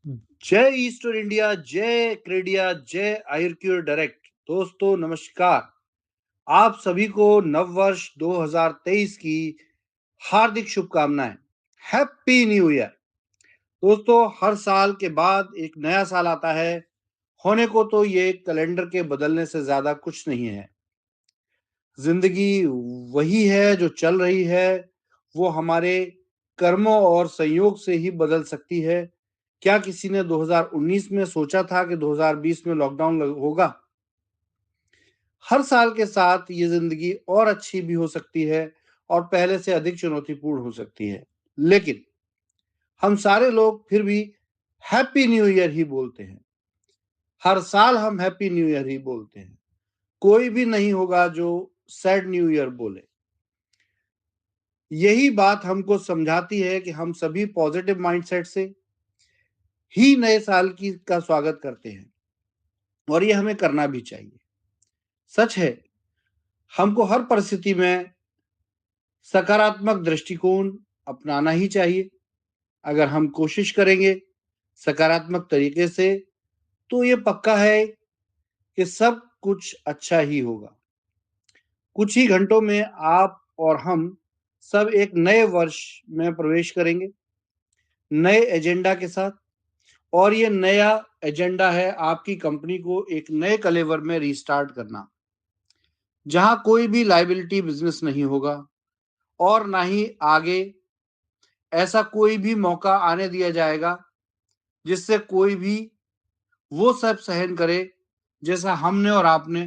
जय Easter India, जय क्रेडिया, जय आयुर्क्योर डायरेक्ट। दोस्तों नमस्कार। आप सभी को नववर्ष 2023 की हार्दिक शुभकामनाएं। Happy new year. दोस्तों, हर साल के बाद एक नया साल आता है। होने को तो ये कैलेंडर के बदलने से ज्यादा कुछ नहीं है। जिंदगी वही है जो चल रही है, वो हमारे कर्मों और संयोग से ही बदल सकती है। क्या किसी ने 2019 में सोचा था कि 2020 में लॉकडाउन होगा? हर साल के साथ ये जिंदगी और अच्छी भी हो सकती है और पहले से अधिक चुनौतीपूर्ण हो सकती है। लेकिन हम सारे लोग फिर भी हैप्पी न्यू ईयर ही बोलते हैं। हर साल हम हैप्पी न्यू ईयर ही बोलते हैं। कोई भी नहीं होगा जो सैड न्यू ईयर बोले। यही बात हमको समझाती है कि हम सभी पॉजिटिव माइंडसेट से ही नए साल की का स्वागत करते हैं और ये हमें करना भी चाहिए। सच है, हमको हर परिस्थिति में सकारात्मक दृष्टिकोण अपनाना ही चाहिए। अगर हम कोशिश करेंगे सकारात्मक तरीके से, तो ये पक्का है कि सब कुछ अच्छा ही होगा। कुछ ही घंटों में आप और हम सब एक नए वर्ष में प्रवेश करेंगे, नए एजेंडा के साथ। और ये नया एजेंडा है आपकी कंपनी को एक नए कलेवर में रीस्टार्ट करना, जहां कोई भी लायबिलिटी बिजनेस नहीं होगा और ना ही आगे ऐसा कोई भी मौका आने दिया जाएगा जिससे कोई भी वो सब सहन करे जैसा हमने और आपने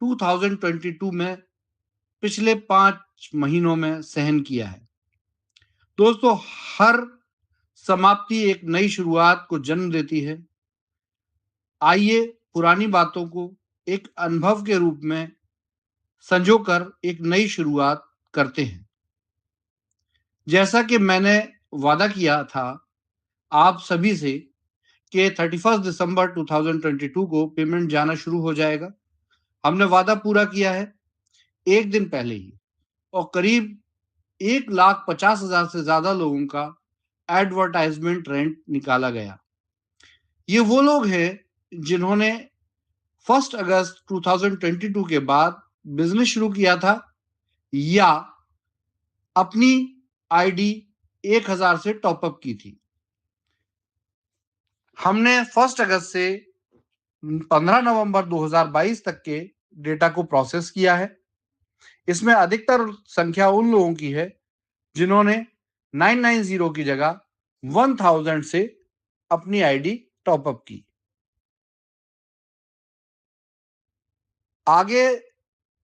2022 में पिछले 5 महीनों में सहन किया है। दोस्तों, हर समाप्ति एक नई शुरुआत को जन्म देती है। आइए पुरानी बातों को एक अनुभव के रूप में संजोकर एक नई शुरुआत करते हैं। जैसा कि मैंने वादा किया था आप सभी से कि 31 दिसंबर 2022 को पेमेंट जाना शुरू हो जाएगा। हमने वादा पूरा किया है एक दिन पहले ही, और करीब 1,50,000 से ज्यादा लोगों का एडवर्टाइजमेंट रेंट निकाला गया। ये वो लोग हैं जिन्होंने 1 अगस्त 2022 के बाद बिजनेस शुरू किया था या अपनी आईडी 1,000 से टॉपअप की थी। हमने 1 अगस्त से 15 नवंबर 2022 तक के डेटा को प्रोसेस किया है। इसमें अधिकतर संख्या उन लोगों की है जिन्होंने 990 की जगह 1000 से अपनी आईडी टॉपअप की। आगे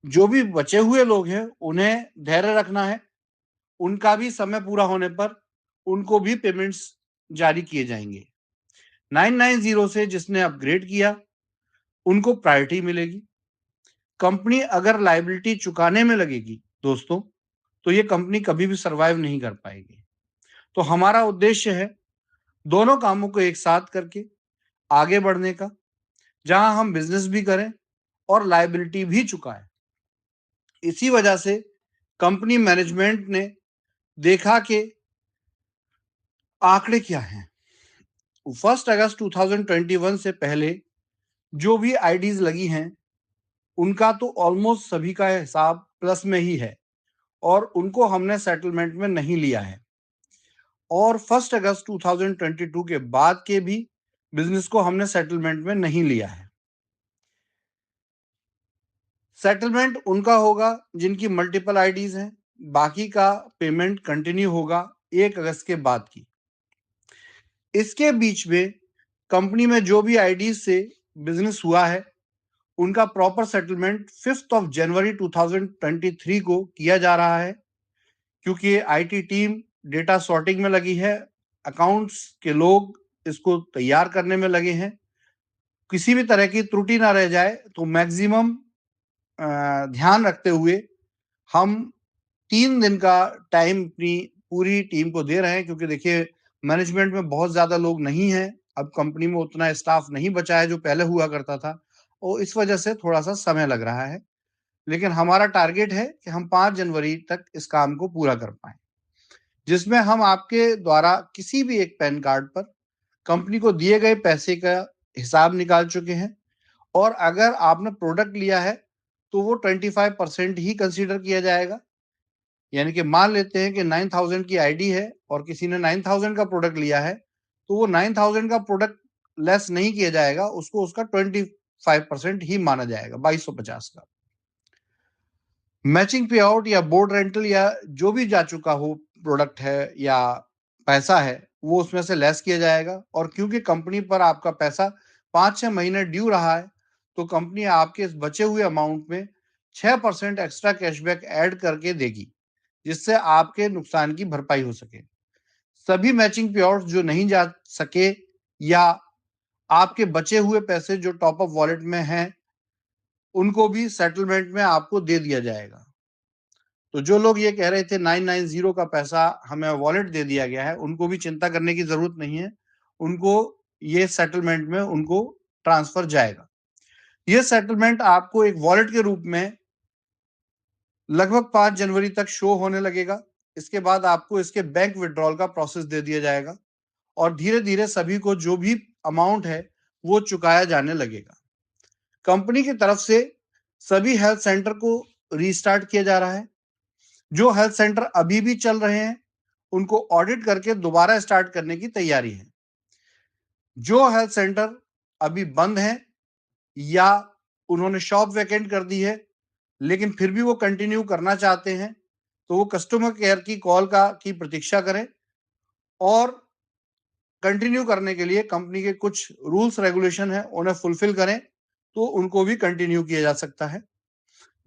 जो भी बचे हुए लोग हैं उन्हें धैर्य रखना है। उनका भी समय पूरा होने पर उनको भी पेमेंट्स जारी किए जाएंगे। 990 से जिसने अपग्रेड किया उनको प्रायोरिटी मिलेगी। कंपनी अगर लायबिलिटी चुकाने में लगेगी दोस्तों, तो ये कंपनी कभी भी सरवाइव नहीं कर पाएगी। तो हमारा उद्देश्य है दोनों कामों को एक साथ करके आगे बढ़ने का, जहां हम बिजनेस भी करें और लायबिलिटी भी चुकाएं। इसी वजह से कंपनी मैनेजमेंट ने देखा कि आंकड़े क्या हैं। 1 अगस्त 2021 से पहले जो भी आईडीज लगी हैं उनका तो ऑलमोस्ट सभी का हिसाब प्लस में ही है और उनको हमने सेटलमेंट में नहीं लिया है। और 1 अगस्त 2022 के बाद के भी बिजनेस को हमने सेटलमेंट में नहीं लिया है। सेटलमेंट उनका होगा जिनकी मल्टीपल आईडीज हैं। बाकी का पेमेंट कंटिन्यू होगा 1 अगस्त के बाद की। इसके बीच में कंपनी में जो भी आईडीज से बिजनेस हुआ है उनका प्रॉपर सेटलमेंट 5 जनवरी 2023 को किया जा रहा है, क्योंकि आईटी टीम डेटा सॉर्टिंग में लगी है। अकाउंट्स के लोग इसको तैयार करने में लगे हैं। किसी भी तरह की त्रुटि ना रह जाए तो मैक्सिमम ध्यान रखते हुए हम 3 दिन का टाइम अपनी पूरी टीम को दे रहे हैं, क्योंकि देखिए मैनेजमेंट में बहुत ज्यादा लोग नहीं हैं। अब कंपनी में उतना स्टाफ नहीं बचा है जो पहले हुआ करता था, और इस वजह से थोड़ा सा समय लग रहा है। लेकिन हमारा टारगेट है कि हम 5 जनवरी तक इस काम को पूरा कर पाए, जिसमें हम आपके द्वारा किसी भी एक पैन कार्ड पर कंपनी को दिए गए पैसे का हिसाब निकाल चुके हैं, और अगर आपने प्रोडक्ट लिया है तो वो 25% ही कंसीडर किया जाएगा। यानी कि मान लेते हैं कि 9000 की आईडी है और किसी ने 9000 का प्रोडक्ट लिया है, तो वो 9000 का प्रोडक्ट लेस नहीं किया जाएगा, उसको उसका 25% ही माना जाएगा, 2250 का। मैचिंग पे आउट या बोर्ड रेंटल या जो भी जा चुका हो प्रोडक्ट है या पैसा है, वो उसमें से लेस किया जाएगा। और क्योंकि कंपनी पर आपका पैसा 5-6 महीने ड्यू रहा है, तो कंपनी आपके इस बचे हुए अमाउंट में 6% एक्स्ट्रा कैशबैक ऐड करके देगी, जिससे आपके नुकसान की भरपाई हो सके। सभी मैचिंग पे आउट्स जो नहीं जा सके या आपके बचे हुए पैसे जो टॉप अप वॉलेट में हैं, उनको भी सेटलमेंट में आपको दे दिया जाएगा। तो जो लोग ये कह रहे थे 990 का पैसा हमें वॉलेट दे दिया गया है, उनको भी चिंता करने की जरूरत नहीं है। उनको ये सेटलमेंट में उनको ट्रांसफर जाएगा। ये सेटलमेंट आपको एक वॉलेट के रूप में लगभग 5 जनवरी तक शो होने लगेगा। इसके बाद आपको इसके बैंक विड्रॉल का प्रोसेस दे दिया जाएगा और धीरे धीरे सभी को जो भी अमाउंट है वो चुकाया जाने लगेगा। कंपनी की तरफ से सभी हेल्थ सेंटर को रीस्टार्ट किया जा रहा है। जो हेल्थ सेंटर अभी भी चल रहे हैं, उनको ऑडिट करके दोबारा स्टार्ट करने की तैयारी है। जो हेल्थ सेंटर अभी बंद हैं या उन्होंने शॉप वैकेंट कर दी है, लेकिन फिर भी वो कंटिन्यू करना चाहते हैं, तो वो कस्टमर केयर की कॉल की प्रतीक्षा करें और कंटिन्यू करने के लिए कंपनी के कुछ रूल्स रेगुलेशन है, उन्हें फुलफिल करें, तो उनको भी कंटिन्यू किया जा सकता है।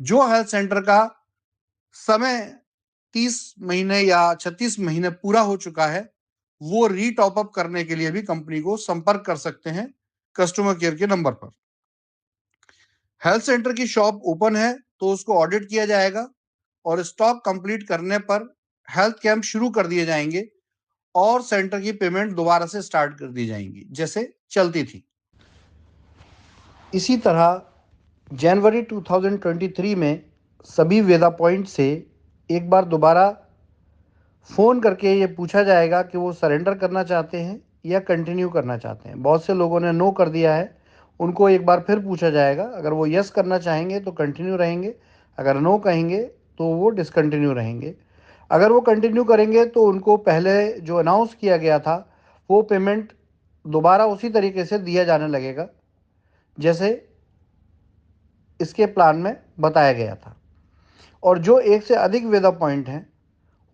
जो हेल्थ सेंटर का समय 30 महीने या 36 महीने पूरा हो चुका है, वो रीटॉप अप करने के लिए भी कंपनी को संपर्क कर सकते हैं कस्टमर केयर के नंबर पर। हेल्थ सेंटर की शॉप ओपन है तो उसको ऑडिट किया जाएगा और स्टॉक कंप्लीट करने पर हेल्थ कैंप शुरू कर दिए जाएंगे और सेंटर की पेमेंट दोबारा से स्टार्ट कर दी जाएंगी जैसे चलती थी। इसी तरह जनवरी 2023 में सभी वेदा पॉइंट से एक बार दोबारा फ़ोन करके ये पूछा जाएगा कि वो सरेंडर करना चाहते हैं या कंटिन्यू करना चाहते हैं। बहुत से लोगों ने नो कर दिया है, उनको एक बार फिर पूछा जाएगा। अगर वो यस करना चाहेंगे तो कंटिन्यू रहेंगे, अगर नो कहेंगे तो वो डिसकंटिन्यू रहेंगे। अगर वो कंटिन्यू करेंगे तो उनको पहले जो अनाउंस किया गया था वो पेमेंट दोबारा उसी तरीके से दिया जाने लगेगा जैसे इसके प्लान में बताया गया था। और जो एक से अधिक वेदा पॉइंट हैं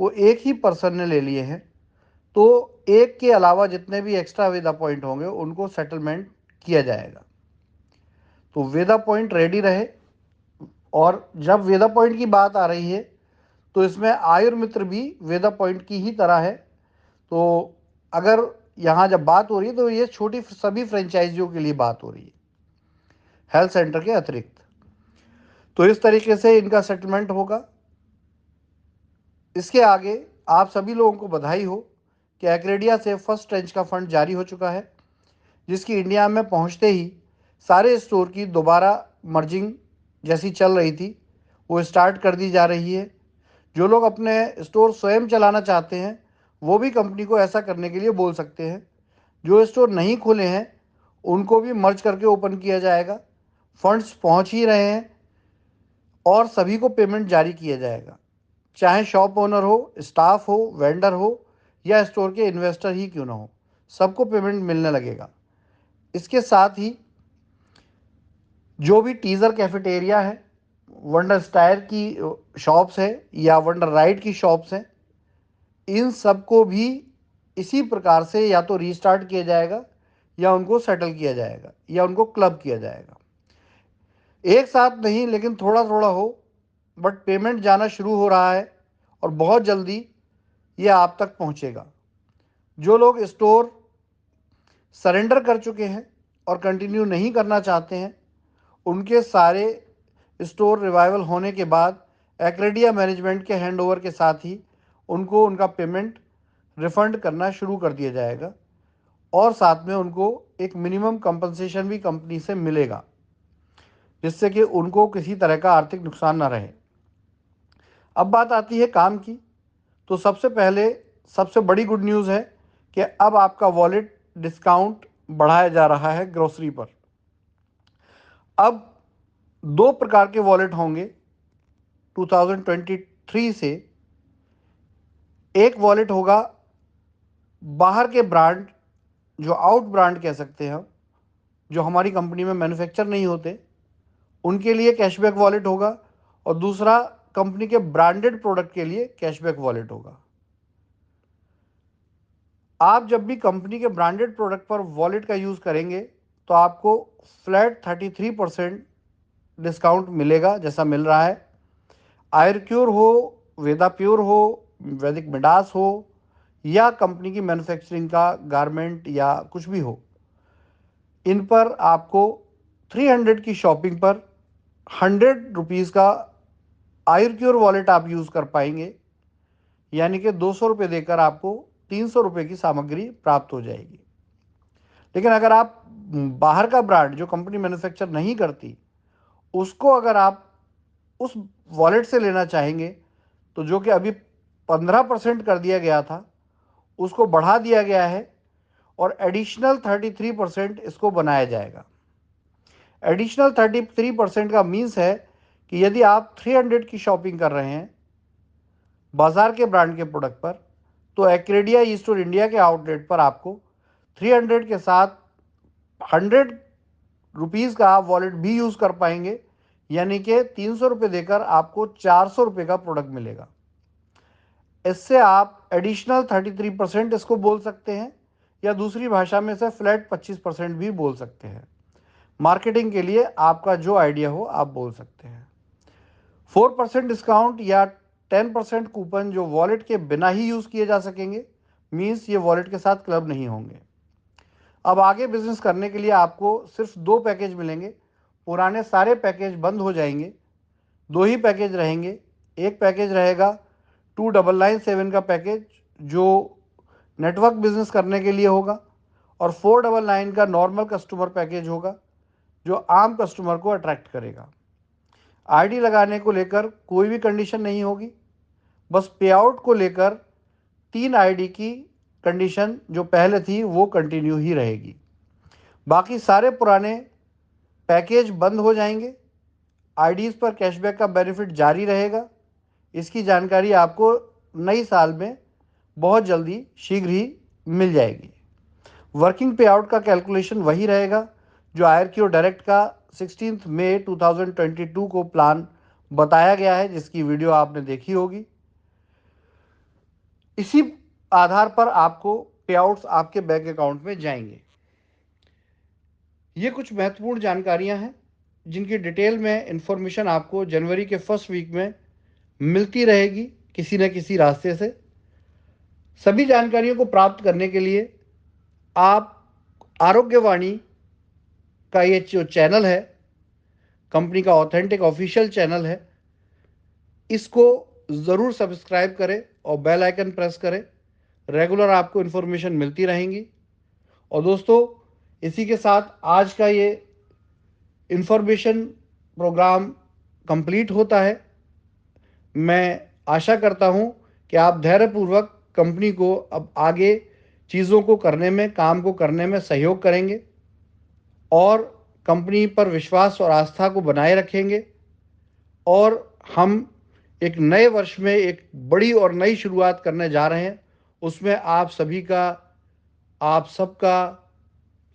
वो एक ही पर्सन ने ले लिए हैं, तो एक के अलावा जितने भी एक्स्ट्रा वेदा पॉइंट होंगे उनको सेटलमेंट किया जाएगा। तो वेदा पॉइंट रेडी रहे। और जब वेदा पॉइंट की बात आ रही है तो इसमें आयुर्मित्र भी वेदा पॉइंट की ही तरह है। तो अगर यहाँ जब बात हो रही है तो ये छोटी सभी फ्रेंचाइजियों के लिए बात हो रही है, हेल्थ सेंटर के अतिरिक्त। तो इस तरीके से इनका सेटलमेंट होगा। इसके आगे आप सभी लोगों को बधाई हो कि एक्रेडिया से फर्स्ट ट्रेंच का फंड जारी हो चुका है, जिसकी इंडिया में पहुंचते ही सारे स्टोर की दोबारा मर्जिंग जैसी चल रही थी वो स्टार्ट कर दी जा रही है। जो लोग अपने स्टोर स्वयं चलाना चाहते हैं वो भी कंपनी को ऐसा करने के लिए बोल सकते हैं। जो स्टोर नहीं खुले हैं उनको भी मर्ज करके ओपन किया जाएगा। फंड्स पहुंच ही रहे हैं और सभी को पेमेंट जारी किया जाएगा, चाहे शॉप ओनर हो, स्टाफ हो, वेंडर हो या स्टोर के इन्वेस्टर ही क्यों ना हो, सबको पेमेंट मिलने लगेगा। इसके साथ ही जो भी टीज़र कैफेटेरिया है, वंडर स्टायर की शॉप्स है या वंडर राइड की शॉप्स हैं, इन सबको भी इसी प्रकार से या तो रीस्टार्ट किया जाएगा या उनको सेटल किया जाएगा या उनको क्लब किया जाएगा। एक साथ नहीं, लेकिन थोड़ा थोड़ा हो, बट पेमेंट जाना शुरू हो रहा है और बहुत जल्दी ये आप तक पहुंचेगा। जो लोग स्टोर सरेंडर कर चुके हैं और कंटिन्यू नहीं करना चाहते हैं, उनके सारे स्टोर रिवाइवल होने के बाद एक्रेडिया मैनेजमेंट के हैंडओवर के साथ ही उनको उनका पेमेंट रिफंड करना शुरू कर दिया जाएगा और साथ में उनको एक मिनिमम कंपनसेशन भी कंपनी से मिलेगा, जिससे कि उनको किसी तरह का आर्थिक नुकसान ना रहे। अब बात आती है काम की। तो सबसे पहले सबसे बड़ी गुड न्यूज़ है कि अब आपका वॉलेट डिस्काउंट बढ़ाया जा रहा है ग्रोसरी पर। अब 2 प्रकार के वॉलेट होंगे 2023 से। एक वॉलेट होगा बाहर के ब्रांड, जो आउट ब्रांड कह सकते हैं हम, जो हमारी कंपनी में मैन्युफैक्चर नहीं होते, उनके लिए कैशबैक वॉलेट होगा। और दूसरा कंपनी के ब्रांडेड प्रोडक्ट के लिए कैशबैक वॉलेट होगा। आप जब भी कंपनी के ब्रांडेड प्रोडक्ट पर वॉलेट का यूज़ करेंगे तो आपको फ्लैट 33% डिस्काउंट मिलेगा, जैसा मिल रहा है। आयुर्क्योर हो, वेदा प्योर हो, वैदिक मिडास हो, या कंपनी की मैन्युफैक्चरिंग का गारमेंट या कुछ भी हो, इन पर आपको 300 की शॉपिंग पर 100 रुपीज़ का आयुर्क्योर वॉलेट आप यूज़ कर पाएंगे। यानी कि 200 रुपये देकर आपको 300 रुपये की सामग्री प्राप्त हो जाएगी। लेकिन अगर आप बाहर का ब्रांड, जो कंपनी मैन्युफैक्चर नहीं करती, उसको अगर आप उस वॉलेट से लेना चाहेंगे तो जो कि अभी 15% कर दिया गया था, उसको बढ़ा दिया गया है और एडिशनल 33% इसको बनाया जाएगा। एडिशनल 33% का मीन्स है कि यदि आप 300 की शॉपिंग कर रहे हैं बाजार के ब्रांड के प्रोडक्ट पर, तो एक्रेडिया ईस्टोर इंडिया के आउटलेट पर आपको 300 के साथ 100 रुपीज़ का आप वॉलेट भी यूज़ कर पाएंगे। यानी कि 300 रुपये देकर आपको 400 रुपये का प्रोडक्ट मिलेगा। इससे आप एडिशनल 33% इसको बोल सकते हैं, या दूसरी भाषा में से फ्लैट 25% भी बोल सकते हैं। मार्केटिंग के लिए आपका जो आइडिया हो आप बोल सकते हैं। 4% डिस्काउंट या 10% कूपन जो वॉलेट के बिना ही यूज़ किए जा सकेंगे, मीन्स ये वॉलेट के साथ क्लब नहीं होंगे। अब आगे बिजनेस करने के लिए आपको सिर्फ 2 पैकेज मिलेंगे। पुराने सारे पैकेज बंद हो जाएंगे, 2 ही पैकेज रहेंगे। एक पैकेज रहेगा 2997 का पैकेज, जो नेटवर्क बिजनेस करने के लिए होगा, और 499 का नॉर्मल कस्टमर पैकेज होगा, जो आम कस्टमर को अट्रैक्ट करेगा। आईडी लगाने को लेकर कोई भी कंडीशन नहीं होगी, बस पे आउट को लेकर 3 आईडी की कंडीशन जो पहले थी वो कंटिन्यू ही रहेगी। बाकी सारे पुराने पैकेज बंद हो जाएंगे। आईडीज़ पर कैशबैक का बेनिफिट जारी रहेगा। इसकी जानकारी आपको नई साल में बहुत जल्दी शीघ्र ही मिल जाएगी। वर्किंग पे आउट का कैलकुलेशन वही रहेगा जो आयुर्क्योर डायरेक्ट का 16 मई 2022 को प्लान बताया गया है, जिसकी वीडियो आपने देखी होगी। इसी आधार पर आपको पे आउट्स आपके बैंक अकाउंट में जाएंगे। ये कुछ महत्वपूर्ण जानकारियां हैं जिनकी डिटेल में इंफॉर्मेशन आपको जनवरी के फर्स्ट वीक में मिलती रहेगी किसी न किसी रास्ते से। सभी जानकारियों को प्राप्त करने के लिए आप आरोग्यवाणी का ये जो चैनल है, कंपनी का ऑथेंटिक ऑफिशियल चैनल है, इसको ज़रूर सब्सक्राइब करें और बेल आइकन प्रेस करें। रेगुलर आपको इन्फॉर्मेशन मिलती रहेंगी। और दोस्तों, इसी के साथ आज का ये इन्फॉर्मेशन प्रोग्राम कंप्लीट होता है। मैं आशा करता हूँ कि आप धैर्यपूर्वक कंपनी को अब आगे चीज़ों को करने में, काम को करने में सहयोग करेंगे और कंपनी पर विश्वास और आस्था को बनाए रखेंगे। और हम एक नए वर्ष में एक बड़ी और नई शुरुआत करने जा रहे हैं। उसमें आप सभी का, आप सबका,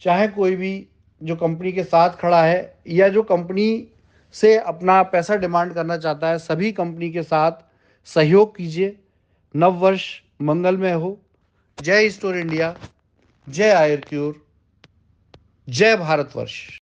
चाहे कोई भी जो कंपनी के साथ खड़ा है या जो कंपनी से अपना पैसा डिमांड करना चाहता है, सभी कंपनी के साथ सहयोग कीजिए। नव वर्ष मंगलमय हो। जय स्टोर इंडिया, जय आयुर्क्योर, जय भारतवर्ष।